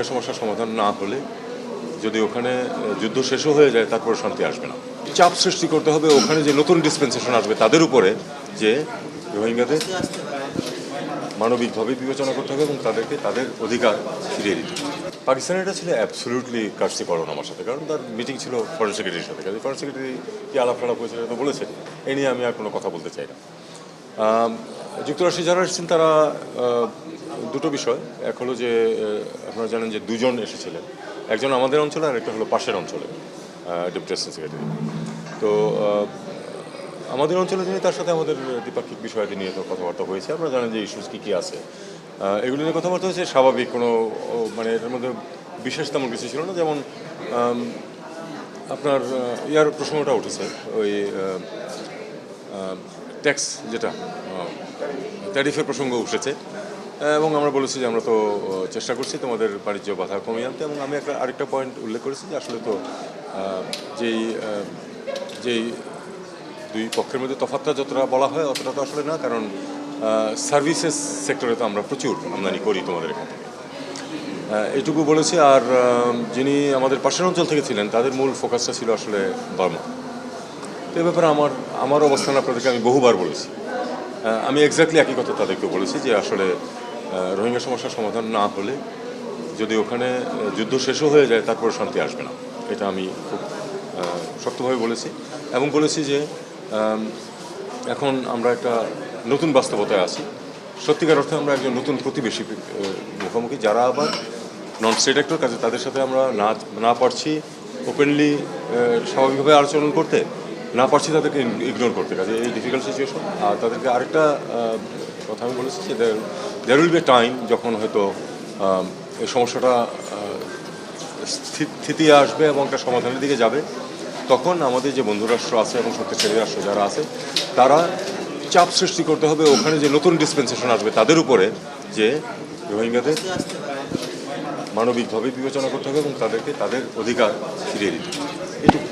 রোহিঙ্গা সমস্যার সমাধান না হলে যদি ওখানে যুদ্ধ শেষও হয়ে যায় তারপরে শান্তি আসবে না। চাপ সৃষ্টি করতে হবে ওখানে যে নতুন ডিসপেন্সেশন আসবে তাদের উপরে, যে রোহিঙ্গাদের মানবিকভাবে বিবেচনা করতে হবে এবং তাদেরকে তাদের অধিকার ফিরিয়ে দিতে হবে। পাকিস্তানের এটা ছিল অ্যাবসলিউটলি কার্সিকরণ আমার সাথে, কারণ তার মিটিং ছিল ফরেন সেক্রেটারির সাথে। কাজে ফরেন সেক্রেটারি কি আলাপ টালাপ হয়েছিল তো বলেছে, এ নিয়ে আমি আর কোনো কথা বলতে চাই না। যুক্তরাষ্ট্রে যারা এসেছেন তারা দুটো বিষয়, এক হলো যে আপনারা জানেন যে দুজন এসেছিলেন, একজন আমাদের অঞ্চলে আর একটা হলো পাশের অঞ্চলে ডেপুটি অ্যাসিস্ট্যান্ট সেক্রেটারি। তো আমাদের অঞ্চলে তিনি তার সাথে আমাদের দ্বিপাক্ষিক বিষয়াদি নিয়ে তো কথাবার্তা হয়েছে। আপনারা জানেন যে ইস্যুস কী কী আছে, এগুলো নিয়ে কথাবার্তা হয়েছে। স্বাভাবিক কোনো মানে এর মধ্যে বিশেষ তেমন কিছু ছিল না। যেমন আপনার ইয়ার প্রসঙ্গটা উঠেছে, ওই ট্যাক্স যেটা ট্যারিফের প্রসঙ্গ উঠেছে, এবং আমরা বলেছি যে আমরা তো চেষ্টা করছি তোমাদের বাণিজ্য বাধা কমিয়ে আনতে। এবং আমি আরেকটা পয়েন্ট উল্লেখ করেছি যে আসলে তো যেই দুই পক্ষের মধ্যে তফাৎটা যতটা বলা হয় অতটা তো আসলে না, কারণ সার্ভিসেস সেক্টরে তো আমরা প্রচুর আমদানি করি তোমাদের এখান থেকে, এইটুকু বলেছি। আর যিনি আমাদের পাশের অঞ্চল থেকে ছিলেন তাদের মূল ফোকাসটা ছিল আসলে বার্মা। তো এ ব্যাপারে আমার অবস্থান আপনাদেরকে আমি বহুবার বলেছি। আমি এক্স্যাক্টলি একই কথা তাদেরকে বলেছি যে আসলে রোহিঙ্গা সমস্যার সমাধান না হলে যদি ওখানে যুদ্ধ শেষও হয়ে যায় তারপরে শান্তি আসবে না, এটা আমি খুব শক্তভাবে বলেছি। এবং বলেছি যে এখন আমরা একটা নতুন বাস্তবতায় আছি। সত্যিকার অর্থে আমরা একজন নতুন প্রতিবেশী মুখোমুখি, যারা আবার নন স্টেট অ্যাক্টর। কাজে তাদের সাথে আমরা না পারছি ওপেনলি স্বাভাবিকভাবে আচরণ করতে, না পারছি তাদেরকে ইগনোর করতে। কাজে এই ডিফিকাল্ট সিচুয়েশন। আর তাদেরকে আরেকটা কথা আমি বলেছি যে there will be a time যখন হয়তো এই সমস্যাটা স্থিতি আসবে এবং একটা সমাধানের দিকে যাবে। তখন আমাদের যে বন্ধুরাষ্ট্র আছে এবং শক্তিশালী রাষ্ট্র যারা আছে তারা চাপ সৃষ্টি করতে হবে ওখানে যে নতুন ডিসপেন্সেশন আসবে তাদের উপরে, যে রোহিঙ্গাদের মানবিকভাবে বিবেচনা করতে হবে এবং তাদেরকে তাদের অধিকার ফিরিয়ে দিতে হবে। এটুকু।